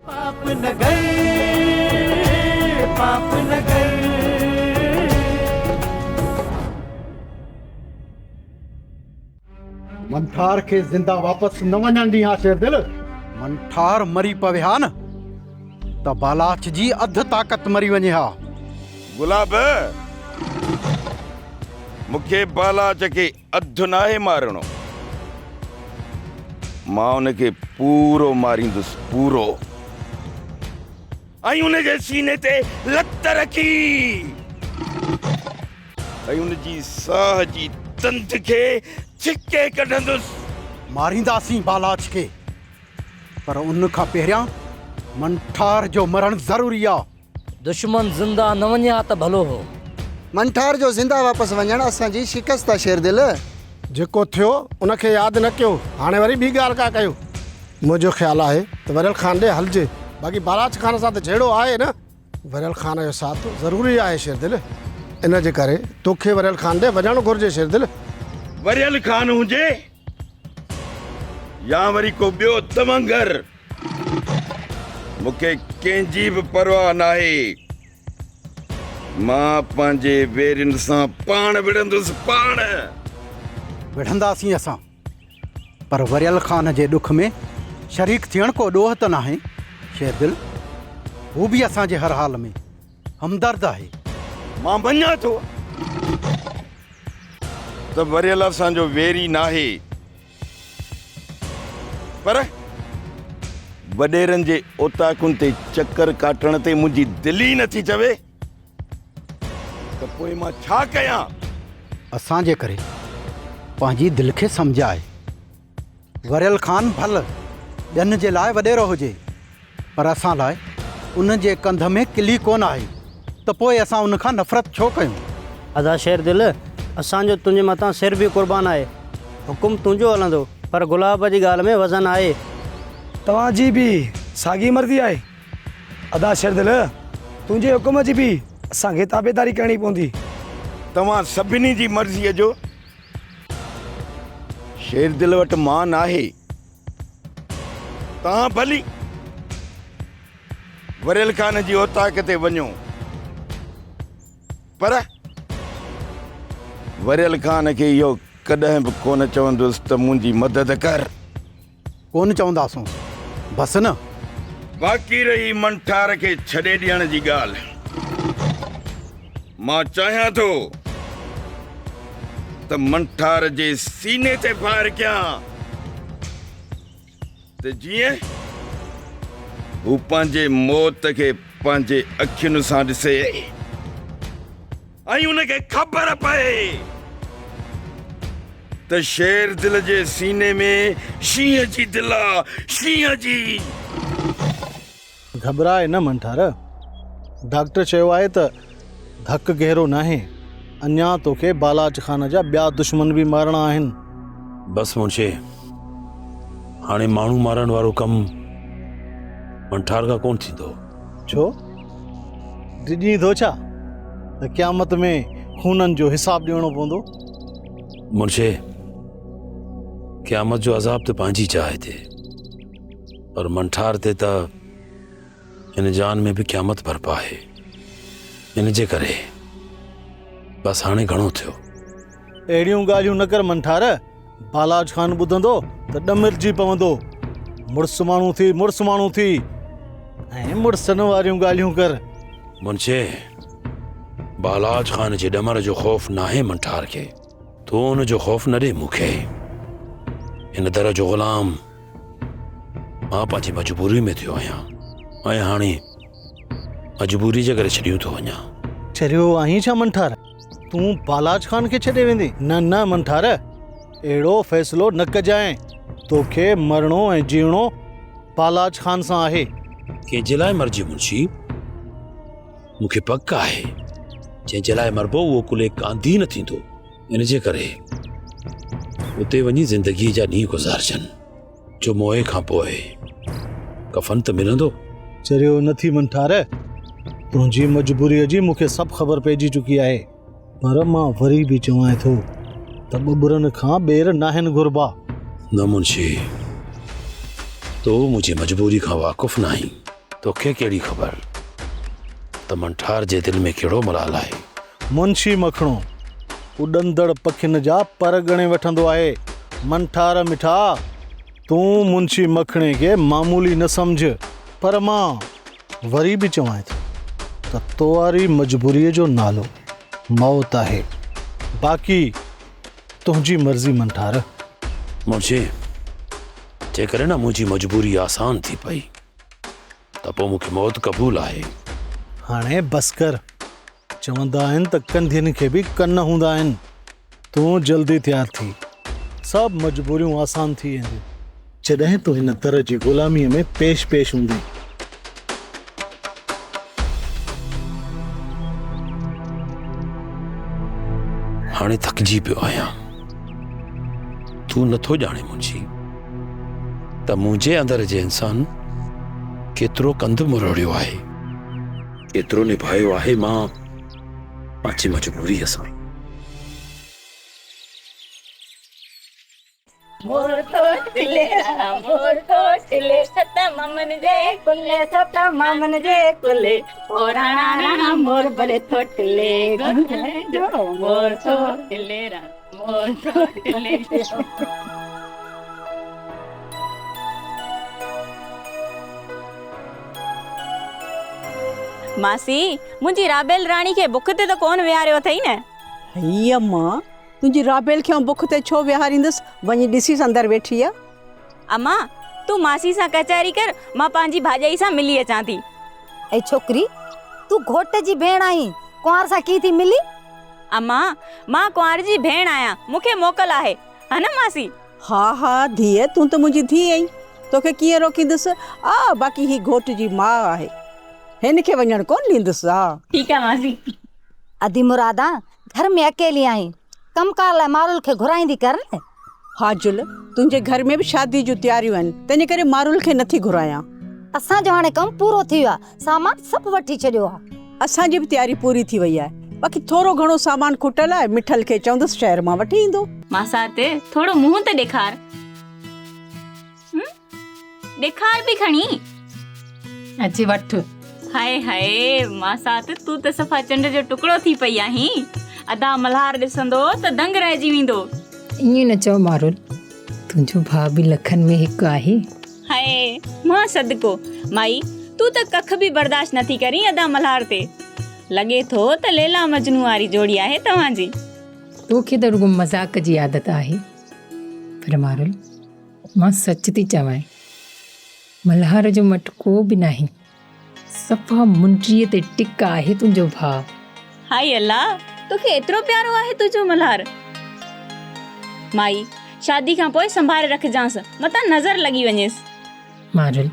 पाप नगर, पाप नगर। मंठार के जिंदा वापस न वञण ॾियां शेरदिल। मंठार मरी पवे हा न त बालाच जी अध ताक़त मरी वञे हा। गुलाब मूंखे बालाच खे अधु नाहे मारणो, मां उनखे पूरो मारींदुसि, पूरो। ऐं उनजे सीने ते लत रखी ऐं उनजी साह जी तंद खे छिके कढंदुसि। मारींदासीं बालाच खे, पर उन खां पहिरियां मंठार जो मरण ज़रूरी आहे। दुश्मन ज़िंदा न वञे हा त भलो हो। मंठार जो ज़िंदा वापसि वञणु असांजी शिकस्त आहे शेरदिल। जेको थियो उनखे यादि न कयो, हाणे वरी ॿी ॻाल्हि का कयो। मुंहिंजो ख़्यालु आहे त वरियल खान ॾे हलिजे, बाक़ी बालाच खान सां त जहिड़ो आहे न, वरियल खान जो साथ ज़रूरी आहे शेरदिल। इन जे करे तोखे वरियल खान ॾे वञणु घुरिजे शेरदिल। वरियल खान हुजे या वरी को ॿियो तमंगर, मूंखे कंहिंजी बि परवाह नाहे। मां पंहिंजे वेरियुनि सां पाण विढ़ंदुसि, पाण विढ़ंदासीं असां, पर वरियल खान जे ॾुख में शरीक थियण को ॾोह त नाहे शेरदिल। हू बि असांजे हर हाल में हमदर्द आहे। मां मञा थो त वरियल असांजो वेरी नाहे, पर वॾेरनि जे ओताकुनि ते चकर काटण ते मुंहिंजी दिलि ई नथी चवे त पोइ मां छा कयां। असांजे करे पंहिंजी दिलि खे सम्झाए। वरियल खान भल ॼन जे लाइ वॾेरो हुजे, पर असां लाइ उन जे कंध में किली कोन आहे, त पोइ असां उन खां नफ़रत छो कयूं। अदा शेरदिल, असांजो तुंहिंजे मथां सिर बि क़ुर्बान आहे। हुकुम तुंहिंजो हलंदो, पर गुलाब जी ॻाल्हि में वज़न आहे। तव्हांजी बि साॻी मर्ज़ी आहे अदा शेरदिल। तुंहिंजे हुकुम जी बि असांखे ताबेदारी करणी पवंदी। तव्हां सभिनी जी मर्ज़ीअ जो शेरदिल वटि मान आहे। तव्हां भली वरियल खान जी औताक ते वञो, पर वरियल खान खे इहो कॾहिं बि कोन चवंदुसि त मुंहिंजी मदद कर। कोन चवंदासूं बसि न। बाक़ी रही मंठार खे छॾे ॾियण जी ॻाल्हि, मां चाहियां थो त मंठार जे सीने ते फायर कयां, त जीअं हू पंहिंजे मौत खे पंहिंजे अखियुनि सां ॾिसे ऐं उनखे ख़बर पए त शेरदिल जे सीने में शींहं जी दिलि आहे, शींहं जी। घबराए न मंठार, डॉक्टर चयो आहे त धक गहरो नाहे। अञा तोखे बालाच खान जा ॿिया दुश्मन बि मारणा आहिनि। बस मुंशे, हाणे माण्हू मारण वारो कमु मंठार खां कोन थींदो। छो डिॼी थो छा त क़यामत में खूननि जो हिसाब ॾियणो पवंदो? मुंशे, क़यामत जो अज़ाब त पंहिंजी चाहे ते, पर मंठार ते त हिन जान में बि क़यामत बरपा आहे। इन जे करे बस हाणे घणो थियो। अहिड़ियूं ॻाल्हियूं न कर मंठार, बालाच खान ॿुधंदो त ॾमिरजी पवंदो। मुड़ुस माण्हू थी ऐं मुड़ुसनि वारियूं ॻाल्हियूं कर। मुंशे, बालाच खान जे ॾमर जो ख़ौफ़ नाहे मंठार खे, तो उन जो ख़ौफ़ न ॾे मूंखे। हिन दर जो ग़ुलाम मां पंहिंजी मजबूरी में थियो आहियां, ऐं हाणे मजबूरी जे करे छॾियूं थो वञा। छॾियो आहीं छा मंठार? तूं बालाच खान खे छॾे वेंदी? न न मंठार, अहिड़ो फ़ैसिलो न कजांइ। तोखे मरणो ऐं जीअणो बालाच खान सां आहे। कंहिंजे लाइ मर्जी मुंशी, मूंखे पक आहे जंहिंजे लाइ मरबो उहो कुले कांधी न थींदो। इन जे करे उते वञी ज़िंदगीअ जा ॾींहं गुज़ारजनि, जो मोए खां पोइ कफ़न त मिलंदो। चरियो नथी मंठार, तुंहिंजी मजबूरीअ जी मूंखे सभु ख़बर पइजी चुकी आहे, पर मां वरी बि चवां थो त ॿुरनि खां ॿेर नाहिनि घुरबा। न मुंशी, तो मुंहिंजी मजबूरी खां वाक़ुफ़ न आहीं। तोखे कहिड़ी ख़बर त मंठार जे दिल में कहिड़ो मलाल आहे? मुंशी मखणो उॾंदड़ पखियुनि जा पर गणे वठंदो आहे। मंठार मिठा, तूं मुंशी मखणे खे मामूली न सम्झ, पर मां वरी बि चवां थो त तो वारी मजबूरीअ जो नालो मौत आहे। बाक़ी तुंहिंजी मर्ज़ी मंठार। मुंहिंजे जेकॾहिं न मुंहिंजी मजबूरी आसान थी पई त पोइ मूंखे मौत क़बूल आहे। हाणे बस कर। चवंदा आहिनि त कंधियुनि खे बि कन हूंदा आहिनि। तूं जल्दी तयारु थी, सभु मजबूरियूं आसान थी वेंदियूं जॾहिं तूं हिन तरह जी ग़ुलामीअ में पेश हूंदी। हाणे थकिजी पियो आहियां। तूं नथो ॼाणे मुंहिंजी त मुंहिंजे अंदर जे इंसान केतिरो कंध मुरोड़ियो आहे, केतिरो निभायो आहे मां पंहिंजी मजबूरीअ सां। मोर तो टिले सत मामन जे कुले ओ राणा राणा मोर भले तो टिले मोर तो टिले मोर तो टिले। मासी, मुंहिंजी राबेल राणी खे बुख ते त कोन विहारियो अथई न? हीअ अम्मा, तुंहिंजी राबेल खे बुख ते छो विहारींदसि? वञी ॾिसीस अंदरि वेठी आहे। अम्मा, तूं मासी सां कचहरी कर, मां पंहिंजी भाॼाई सां मिली अचां थी। ऐं छोकिरी, तूं घोट जी भेण आहीं, कुंवार सां कीअं थी मिली? अम्मा, मां कुंवार जी भेण आहियां, मूंखे मोकल आहे, है न मासी? हा हा धीअ, तूं त मुंहिंजी धीउ आहीं, तोखे कीअं रोकींदसि? बाक़ी ही घोट जी माउ आहे, हिन खे वञण कोन ॾींदसि। हा ठीकु आहे मासी। अदी मुरादा, घर में अकेली आहीं, कमकार लाइ मारुल खे घुराईंदी कर न। हा जुल, तुंहिंजे घर में बि शादी जूं तयारियूं आहिनि, तंहिंजे करे मारुल खे नथी घुरायां। असांजो हाणे कमु पूरो थी वियो आहे, सामान सभु वठी छॾियो आहे। असांजी बि तयारी पूरी थी वई आहे, बाक़ी थोरो घणो सामान खुटल आहे, मिठल खे चवंदसि शहर मां वठी ईंदो। मासात थोरो मुंहुं त ॾेखार, ॾेखार बि खणी अची वठ। हाय हाय मासात, तूं त सफ़ा चंड जो टुकड़ो थी पई आहीं। अदा मल्हार ॾिसंदो त दंग रहिजी वेंदो। ईअं न चओ मारुल, तुंहिंजो भाउ बि लखनि में हिकु आहे। हाय मां सदको, माई तूं त कख बि बर्दाश्त नथी करी अदा मल्हार ते। लॻे थो त लैला मजनू वारी जोड़ी आहे तव्हांजी। तोखे त रुगो मज़ाक जी आदत आहे, पर मारुल मां सच थी चवां, मल्हार जो मटको बि नाहे, सफ़ा मुंडीअ ते टिक आहे तुंहिंजो भाउ। हाय अल्लाह, तोखे एतिरो प्यारो आहे तुंहिंजो मल्हार। माई, शादी खां पोइ संभाले रखजांसि, मतां नज़र लॻी वञेसि। मारुल,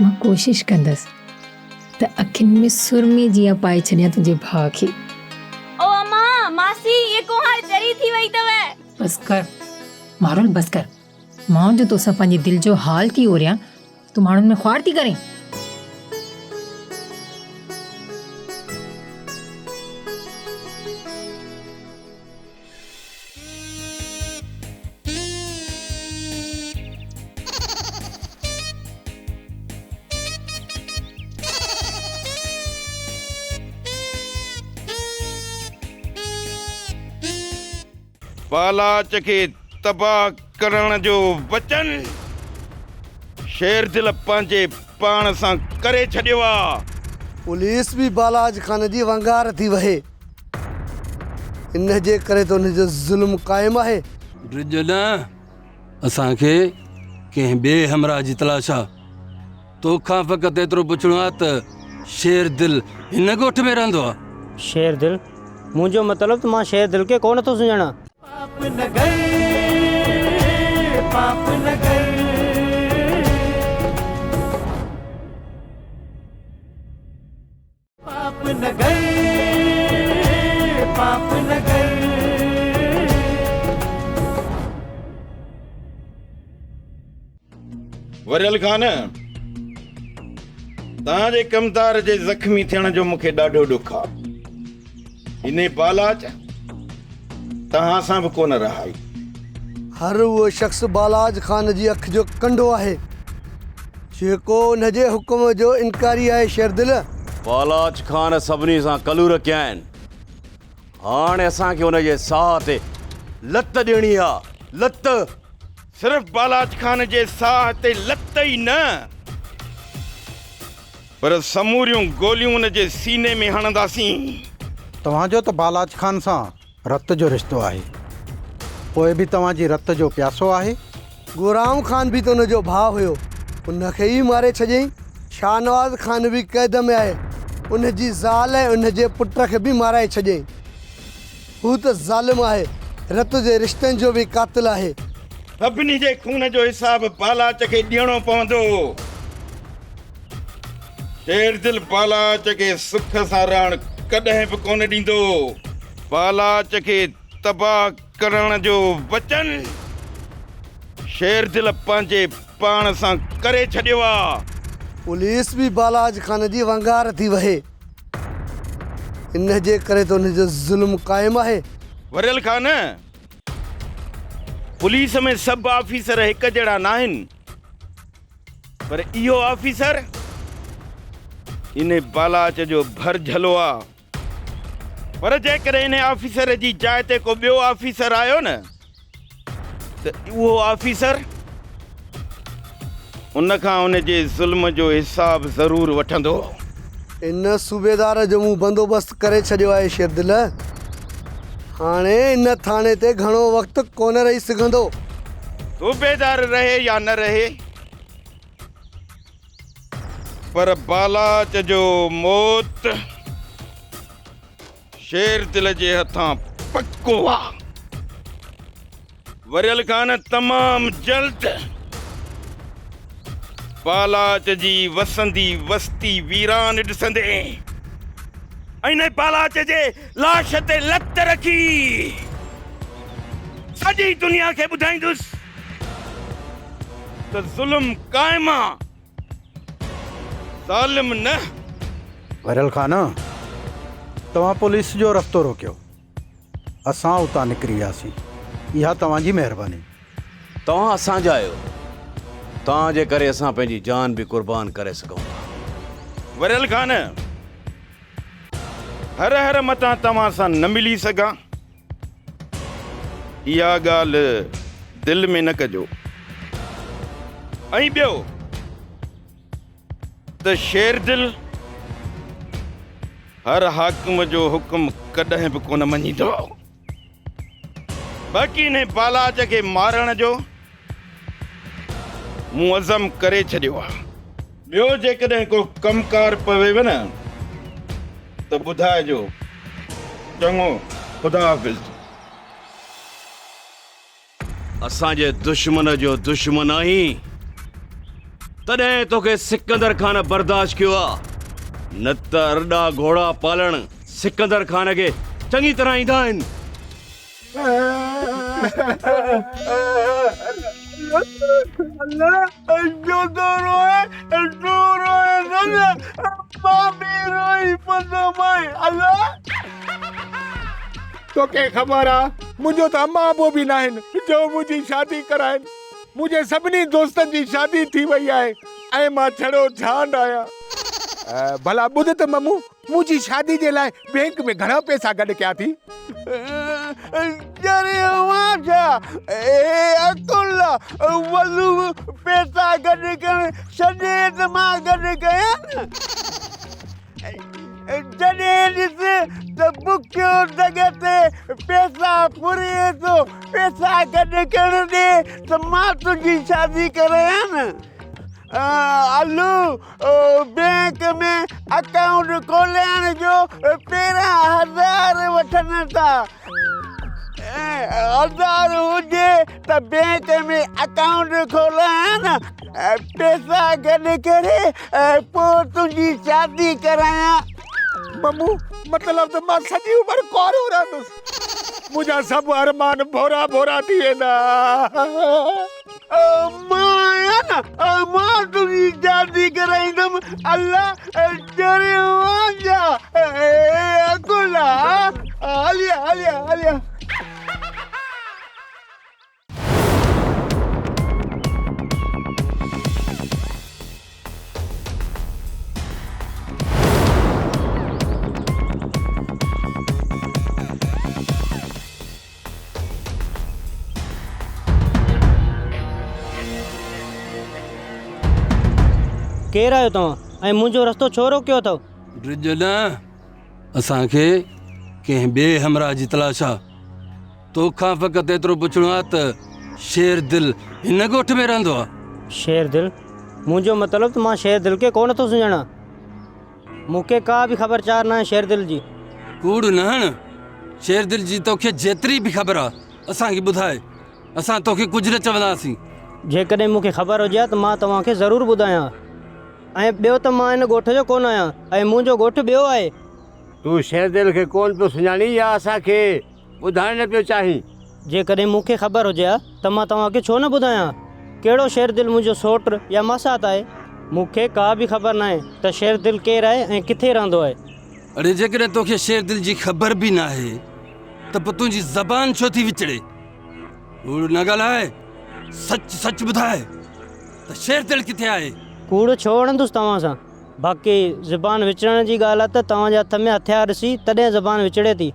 मां कोशिश कंदसि त अखियुनि में सुरमी जीअं पाए छॾियां तुंहिंजे भाउ खे। ओ अम्मा, मासी, ये कुंहार चरी थी वई तव। बस कर मारुल, बस कर। मां जो तोसां पंहिंजे दिल जो हाल थी ओरियां, तूं माण्हुनि में ख्वार थी करें। बालाच खे तबाह करण जो वचन शेर दिल पंहिंजे पाण सां करे छॾियो आहे। पुलिस भी बालाज खान जी वंगार थी वहे, इन जे करे तो हुनजो ज़ुल्म क़ाइमु आहे। ड्रिज न असांखे कंहिं ॿिए हमरा जी तलाश आहे। तोखां फ़क़ति एतिरो पुछणो आहे त शेर दिल हिन ॻोठ में रहंदो आहे? शेर दिल? मुंहिंजो मतिलबु त मां शेर दिल खे कोन थो सुञाणा। पाप न गए, पाप न गए, पाप न गए, पाप न गए। वरियल खान, तव्हांजे कमदार जे ज़ख़्मी थियण जो मूंखे ॾाढो ॾुख आहे। इन बालाच तव्हां सां बि कोन रहाई। हर वो शख्स बालाज खान जी अख जो कंडो आहे। जेको हुनजे हुकुम जो इनकारी आहे शेरदिल। बालाज खान सभिनी सां कलूर कया आहिनि। हाणे असांखे हुनजे साह ते लत ॾियणी आहे। लत सिर्फ़ बालाज खान जे साह ते लत ई न, पर समूरियूं गोलियूं हुन जे सीने में हणंदासीं। तव्हांजो त बालाज खान सां रत जो रिश्तो आहे, पोइ बि तव्हांजी रत जो प्यासो आहे। गुलाम खान बि त हुनजो भाउ हुयो, उनखे ई मारे छॾियईं। शाहनवाज़ खान बि क़ैद में आहे, उनजी ज़ाल ऐं उनजे पुट खे बि माराए छॾियईं। हू त ज़ालिम आहे, रत जे रिश्तनि जो बि कातिल आहे। सभिनी जे खून जो हिसाब बालाच खे ॾियणो पवंदो। शेरदिल बालाच खे सुख सां रहण कॾहिं बि कोन ॾींदो। बालाच खे तबाह करण जो वचन शेरदिल पंहिंजे पाण सां करे छॾियो आहे। पुलिस बि बालाज खान जी वंगार थी वहे, इन जे करे त हुनजो ज़ुल्म क़ाइमु आहे। वरियल खान, पुलिस में सभु ऑफिसर हिकु जहिड़ा न आहिनि, पर इहो ऑफिसर इन बालाच जो भर झलो आहे। पर जेकॾहिं इन ऑफिसर जी जाइ ते को ॿियो ऑफिसर आयो न, त उहो ऑफिसर उनखां उनजे ज़ुल्म जो हिसाब ज़रूर वठंदो। इन सूबेदार जो मूं बंदोबस्त करे छॾियो आहे शेरदिल। हाणे इन थाणे ते घणो वक़्तु कोन रही सघंदो। सूबेदार रहे या न रहे, पर बालाच जो मौत शेरदिल जे हथां पक्को आहे। वरियल खान तमाम जल्द बालाच जी वसंदी वस्ती वीरान ॾिसंदे, ऐं इन बालाच जे लाश ते लत रखी सॼी दुनिया खे ॿुधाईंदुसि त ज़ुल्म क़ाइम आहे, ज़ालिम न। वरियल खान, तव्हां पुलिस जो रस्तो रोकियो, असां उतां निकिरी वियासीं। इहा तव्हांजी महिरबानी। तव्हां असांजा आहियो, तव्हांजे करे असां पंहिंजी जान बि कुर्बान करे सघूं था। वरियल खान, हर हर मतां तव्हां सां न मिली सघां, इहा ॻाल्हि दिलि में न कजो। ऐं ॿियो त शेरदिल हर हाकिम जो हुकुम कॾहिं बि कोन मञींदो। बाक़ी इन बालाच खे मारण जो मूं अज़म करे छॾियो आहे। ॿियो जेकॾहिं को कमकार पवेव न त ॿुधाइजो। चङो, ख़ुदा हाफ़िज़। असांजे दुश्मन जो दुश्मन आहीं, तॾहिं तोखे सिकंदर खान बर्दाश्त कयो आहे। न त अरड़ा घोड़ा पालण सिकंदर खान खे चङी तरह ईंदा आहिनि। तोखे ख़बर आहे, मुंहिंजो त अम्मा अबो बि न आहिनि जो मुंहिंजी शादी कराइनि। मुंहिंजे सभिनी दोस्तनि जी शादी थी वई आहे ऐं मां छड़ो झांड आहियां। भला ॿुध त मम्मू, मुंहिंजी शादी जे लाइ बैंक में घणा पैसा गॾु कया थी? पैसा गॾु करण छॾे त मां गॾु कयां न। जॾहिं ॾिस त बुखियो जॻह ते पैसा फुरे थो, पैसा गॾु करण ॾे त मां तुंहिंजी शादी करायां न। अलू बैंक में अकाउंट खोलाइण जो पहिरियां 1000 वठनि था। 1000 हुजे त बैंक में अकाउंट खोलायां न, पैसा गॾु करे पोइ तुंहिंजी शादी करायां। मम्मू, मतलब त मां सॼी उमिरि कुआरो रहंदुसि। मुंहिंजा सभु अरमान भोरा भोरा थी वेंदा। मां तुंहिंजी शादी कराईंदुमि। अल्लाह डरियो आजा। अकुला हलिया हलिया हलिया। केरु आहियो तव्हां ऐं मुंहिंजो रस्तो छो रोकियो अथव? ड्रिज न असांखे कंहिं ॿिए हमराह जी तलाश आहे। तोखां फ़क़ति एतिरो पुछणो आहे त शेर दिल हिन ॻोठ में रहंदो आहे? शेर दिल? मुंहिंजो मतिलबु त मां शेर दिल खे कोन थो सुञाणा। मूंखे का बि ख़बर चार न आहे शेर दिल जी। कूड़ न हण। शेर दिल जी तोखे जेतिरी बि ख़बर आहे असांखे ॿुधाए, असां तोखे कुझु न चवंदासीं। जेकॾहिं मूंखे ख़बर हुजे त मां तव्हांखे ज़रूरु ॿुधायां। ऐं ॿियो त मां हिन ॻोठ जो कोन आहियां ऐं मुंहिंजो ॻोठु ॿियो आहे। तूं शेर दिल खे कोन पियो सुञाणी या असांखे ॿुधाइण न पियो चाहीं? जेकॾहिं मूंखे ख़बर हुजे हा त मां तव्हांखे छो न ॿुधायां? कहिड़ो शेर दिल मुंहिंजो सोट या मासात आहे? मूंखे का बि ख़बर न आहे त शेर दिल केरु आहे ऐं किथे रहंदो आहे। अड़े जेकॾहिं तोखे शेर दिल जी ख़बर बि न आहे त पोइ तुंहिंजी ज़बान छो थी विचड़े? कूड़ न ॻाल्हाए, सच सच ॿुधाए त शेर दिल किथे आहे? कूड़ छो वणंदुसि तव्हां सां? बाक़ी ज़बान विचड़ण जी ॻाल्हि आहे त तव्हांजे हथ में हथियार ॾिसी तॾहिं ज़बान विचड़े थी।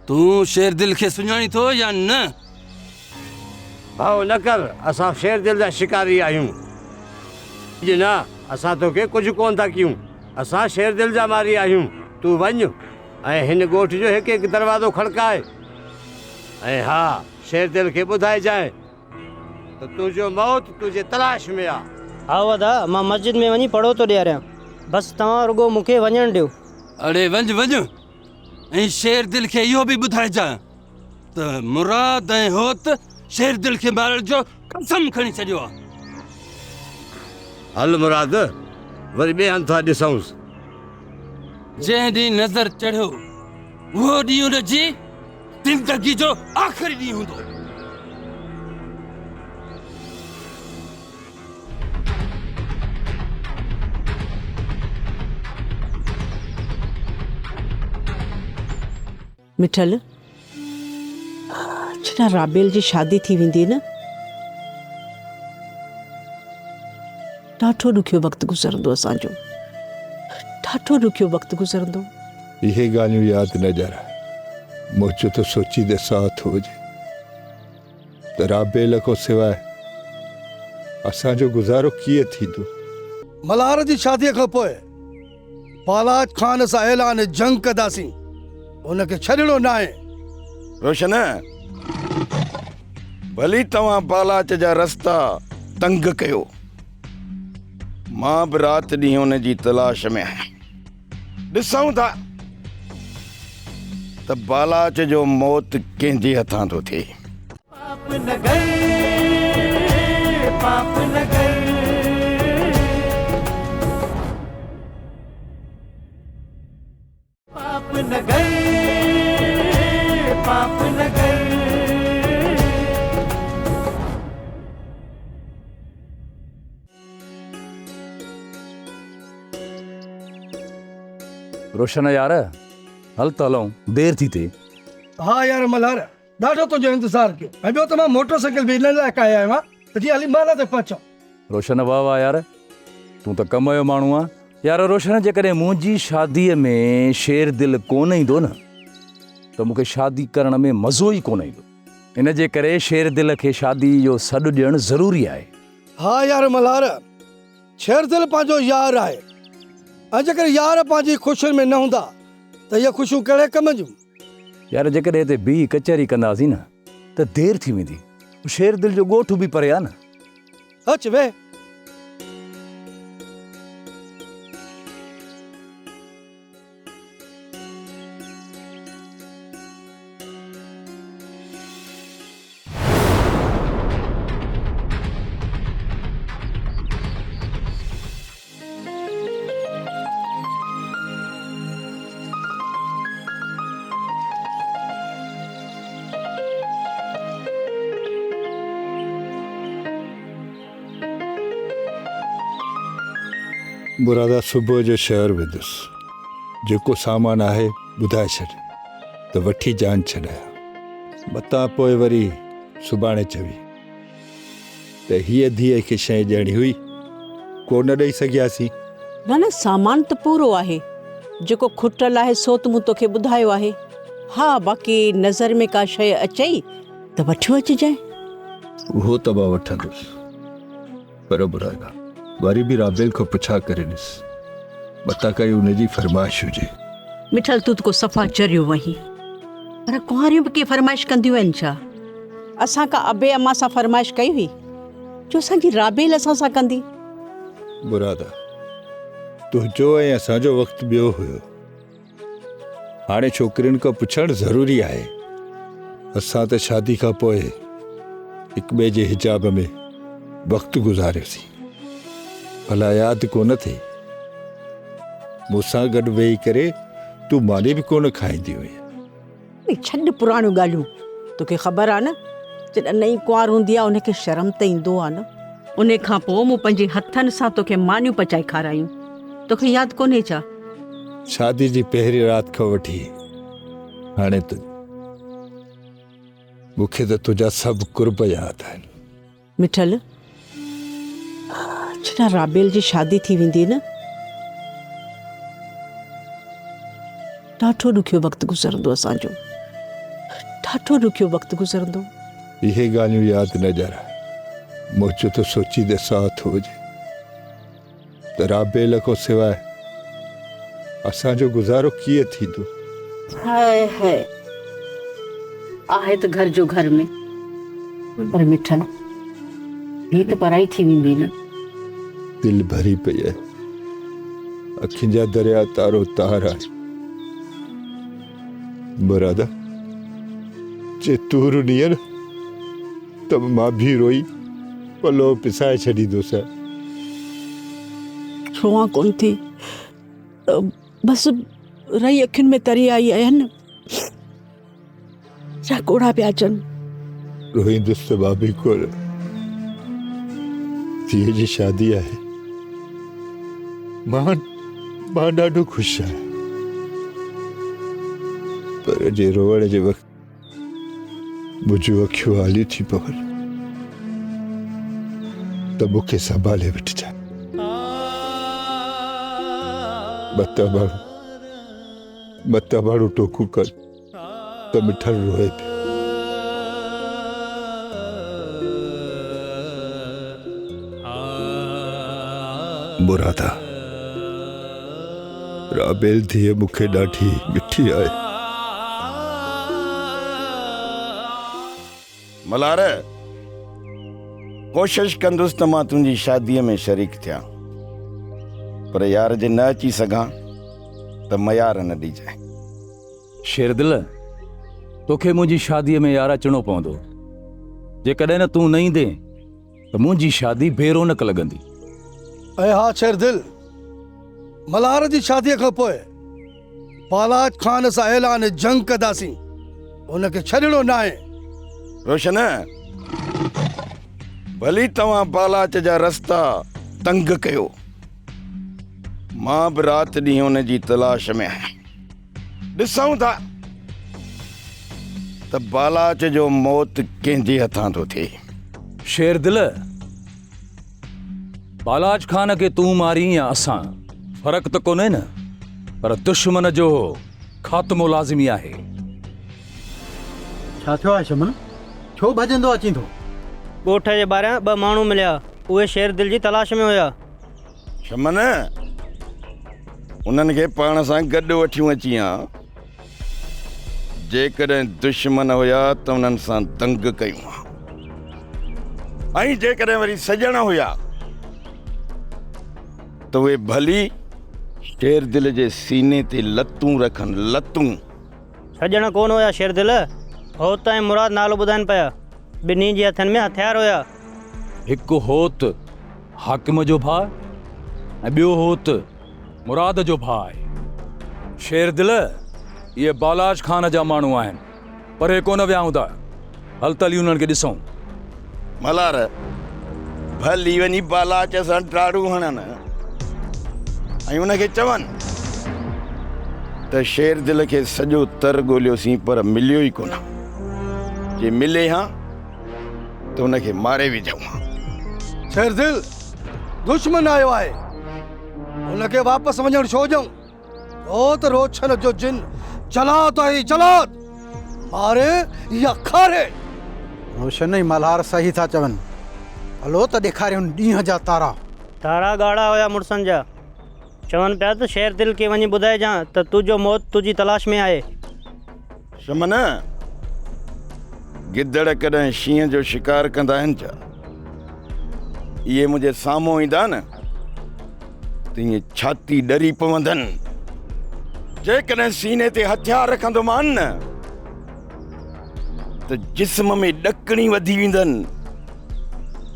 तूं शेर दिल खे सुञाणी थो या न? भाउ न कर, असां शेर दिल जा शिकारी आहियूं। जी न, असां तोखे कुझु कोन था कयूं। असां शेर दिल जा मारी आहियूं। तूं वञ ऐं हिन ॻोठ जो हिकु हिकु दरवाज़ो खड़काए ऐं हा शेर दिल खे ॿुधाइजांइ त तुंहिंजो मौत तुंहिंजे तलाश में आहे। हा वदा, मां मस्जिद में वञी पढ़ो थो ॾियारियां। बसि तव्हां रुगो मूंखे वञणु ॾियो। अड़े वञ ऐं शेर दिल खे इहो बि ॿुधाइजांइ त मुराद ऐं होत शेर दिल खे मारण जो कसम खणी छॾियो आहे। हल मुराद, वरी ॿिए हंधि था ॾिसूंसि। जंहिं ॾींहुं नज़र चढ़ियो उहो ॾींहुं हुनजी ज़िंदगी जो आख़िरी ॾींहुं हूंदो। मिठल, जॾहिं राबेल जी शादी थी वेंदी न, ॾाढो ॾुखियो वक़्तु गुज़रंदो असांजो। ॾाढो ॾुखियो वक़्तु गुज़रंदो। इहे ॻाल्हियूं यादि न ॼाणा। मुंहिंजो त सोचींदे साह थो हुजे त राबेल खां सवाइ असांजो गुज़ारो कीअं थींदो। मल्हार जी शादीअ खां पोइ बालाज ख़ान सां ऐलान जंग कंदासीं। उनखे छॾिणो न आहे। रोशन, भली तव्हां बालाच जा रस्ता तंग कयो, मां बि राति ॾींहुं हुन जी तलाश में आहियां। ॾिसूं था त बालाच जो मौत कंहिंजे हथां थो थिए। पाप न गए, पाप न गए, पाप न गए, पाप न गए। रोशन यार, हल त हलूं, देर थी थिए। हा यार मल्हार, ॾाढो तुंहिंजो इंतज़ारु कयो। ऐं ॿियो त मां मोटरसाइकिल बि हिन लाइ कया आहियां त जीअं हली महिल ते पहुचां। रोशन वाह वाह यार, तूं त कम जो माण्हू आहे। यार रोशन, जेकॾहिं मुंहिंजी शादीअ में शेर दिल कोन ईंदो न त मूंखे शादी करण में मज़ो ई कोन ईंदो। इन जे करे शेर दिल खे शादी जो सॾु ॾियणु ज़रूरी आहे। हा यार मल्हार, शेर दिल पंहिंजो यार आहे। ऐं जेकर यार पंहिंजी ख़ुशियुनि में न हूंदा त इहे ख़ुशियूं कहिड़े कम जूं? यार जेकॾहिं हिते बीह कचहरी कंदासीं न त देरि थी वेंदी। शेर दिल जो ॻोठ बि परे आहे न। अच वे। मुरादा सुबुह जो शहर वेंदुसि। जेको सामान आहे ॿुधाए छॾ त वठी जान छॾाया। मतां पोइ वरी सुभाणे चवी त हीअ धीअ खे शइ ॾियणी हुई, कोन ॾेई सघियासीं। न न, सामान त पूरो आहे। जेको खुटल आहे सो त मूं तोखे ॿुधायो आहे। हा, बाक़ी नज़र में का शइ अचई त वठी अचिजांइ। उहो त मां वठंदुसि, पर बुरागा वरी भी राबेल को पुछा करे ॾिस बता कई उनजी फरमाइश हुजे। मिठल तूं को सफ़ा चरियो वहीं पर कुंवारियूं बि कीअं फरमाइश कंदियूं आहिनि छा? असां का अबे अम्मा सां फरमाइश कई हुई जो असांजी राबेल असां सां कंदी। मुरादा तुंहिंजो ऐं असांजो वक़्तु ॿियो हुयो। हाणे छोकिरियुनि खां पुछणु ज़रूरी आहे। असां त शादी खां पोइ हिक ॿिए जे हिजाब में वक़्तु गुज़ारियोसीं। भला यादि कोन थिए मूंसां गॾु वेही करे तूं मानी बि कोन खाईंदी हुई। छॾ पुराणियूं ॻाल्हियूं। तोखे ख़बर आहे न जॾहिं नई कुंवार हूंदी आहे उनखे शर्म त ईंदो आहे न। उन खां पोइ मूं पंहिंजे हथनि सां तोखे मानियूं पचाए खारायूं। तोखे यादि कोन्हे छा? शादी जी पहिरीं राति खां वठी हाणे त मूंखे त तुंहिंजा सभु कुर्ब यादि आहिनि। मिठल जॾहिं राबेल जी शादी थी वेंदी न ॾाढो ॾुखियो वक़्तु गुज़रंदो असांजो। ॾाढो ॾुखियो वक़्तु गुज़रंदो। इहे ॻाल्हियूं यादि न ॼाणा मुंहिंजो त सोचींदे साह थो हुजे त राबेल खां सवाइ असांजो गुज़ारो कीअं थींदो। हाय हाय आहे त घर जो घर में पर मिठल ही त पराई थी वेंदी न। दिल भरी पई आहे अखियुनि जा दरिया तारो तार आहे। मुरादा जे तूं रुनीअ न त मां बि रोई पलो पिसाए छॾींदुसि। रोआ कोन थी बस रही अखियुनि में तरी आई आहिनि जा कोड़ा पिया अचनि। रोईंदुसि त मां बि कोन। धीअ जी शादी आहे। मां ॾाढो ख़ुशि आहियां पर जे रोअण जे वक़्तु मुंहिंजूं अखियूं आलियूं थी पवनि त मूंखे संभाले वठिजांइ। मता माण्हू टोकू कर त मिठल रोए पियो। मुरादा राबेल धीअ मूंखे ॾाढी मिठी आहे। मल्हार कोशिश कंदुसि त मां तुंहिंजी शादीअ में शरीक थियां पर यार जे न अची सघां त मयार न ॾिजांइ। शेरदिल तोखे मुंहिंजी शादीअ में यार अचणो पवंदो। जेकॾहिं न तूं न ईंदे त मुंहिंजी शादी बेरोनक लॻंदी। ऐं हा शेरदिल मल्हार जी शादीअ खां पोइ बालाज ख़ान सां ऐलान जंग कंदासीं। उनखे छॾिणो न आहे। रोशन भली तव्हां बालाच जा रस्ता तंग कयो मां बि राति ॾींहुं हुन जी तलाश में आहियां। ॾिसूं था त बालाच जो मौत कंहिंजे हथां थो थिए। शेरदिल बालाज खान खे तूं मारी या असां फ़र्क़ु त कोन्हे न पर दुश्मन जो ख़ात्मो लाज़िमी आहे। छा थियो आहे शमन? छो भॼंदो अची थो? ॻोठ जे ॿाहिरां 2 माण्हू मिलिया। उहे शेरदिल जी तलाश में हुया। शमन उन्हनि खे पाण सां गॾु वठियूं अची हा। जेकॾहिं दुश्मन हुया त उन्हनि सां दंग कयूं हा ऐं जेकॾहिं वरी सॼण हुया त उहे भली शेरदिल जे सीने ते लतूं रखनि। लतूं सॼण कोन हुया शेरदिल। होत ऐं मुराद नालो ॿुधाइनि पिया। ॿिन्ही जे हथनि में हथियार हुया। हिकु होत हाकिम जो भाउ ऐं ॿियो होत मुराद जो भाउ आहे। शेरदिल इहे बालाज खान जा माण्हू आहिनि परे कोन विया हूंदा। हल तली उन्हनि खे ॾिसूं। मल्हार भली वञी बालाच सां टाड़ू हणनि ऐं उनखे चवनि त शेरदिल खे सॼो तर ॻोल्हियोसीं पर मिलियो ई कोन। जे मिले हा त उनखे मारे विझूं हा। शेरदिल दुश्मन आयो आहे। उनखे वापसि वञणु छो ॾियूं? ओ त रोशन जो जिन जलात आहे। जलात मारे या खारे। रोशन ऐं मल्हार सही था चवनि। हलो त ॾेखारियूं ॾींहं जा तारा तारा ॻाढ़ा हुया मुड़सनि जा, चवनि पिया त शेर दिल खे वञी ॿुधाइजां त तुंहिंजो मौत तुंहिंजी तलाश में आहे। शमन, गिदड़ कॾहिं शींहं जो शिकार कंदा आहिनि छा? इहे मुंहिंजे साम्हूं ईंदा न त ईअं छाती ॾरी पवंदनि। जेकॾहिं सीने ते हथियार रखंदोमान न त जिस्म में ॾकणी वधी वेंदनि,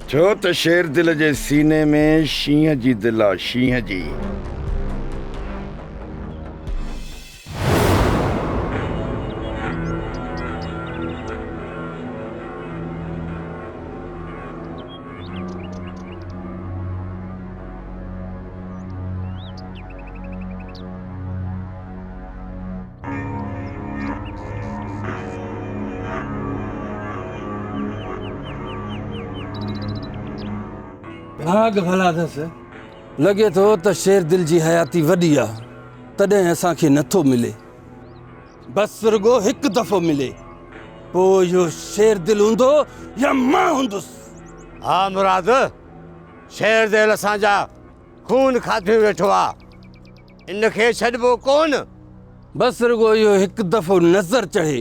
छो त शेर दिल जे सीने में शींहं जी दिल आहे, शींहं जी। भाग भला अथसि। लॻे थो त शेर दिल जी हयाती वॾी आहे, तॾहिं असांखे नथो मिले। बसि रुॻो हिकु दफ़ो मिले, पोइ इहो शेर दिल हूंदो या मां हूंदुसि। हा मुराद, शेर दिल असांजा खून खाधे वेठो आहे, इनखे छॾिबो कोन। बसि रुॻो इहो हिकु दफ़ो नज़र चढ़े,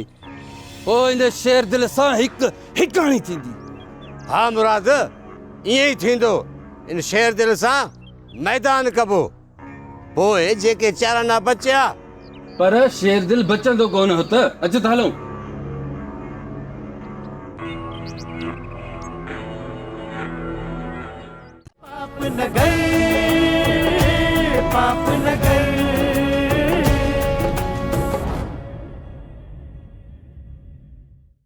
पोइ इन शेर दिल सां हिकाणी थींदी। हा मुराद, ईअं ई थींदो। इन शेर दिल सां मैदान कबो, पोइ जेके चाराना बचिया। पर शेर दिल बचंदो कोन हो त अच त हलूं। पाप न गए, पाप न गए।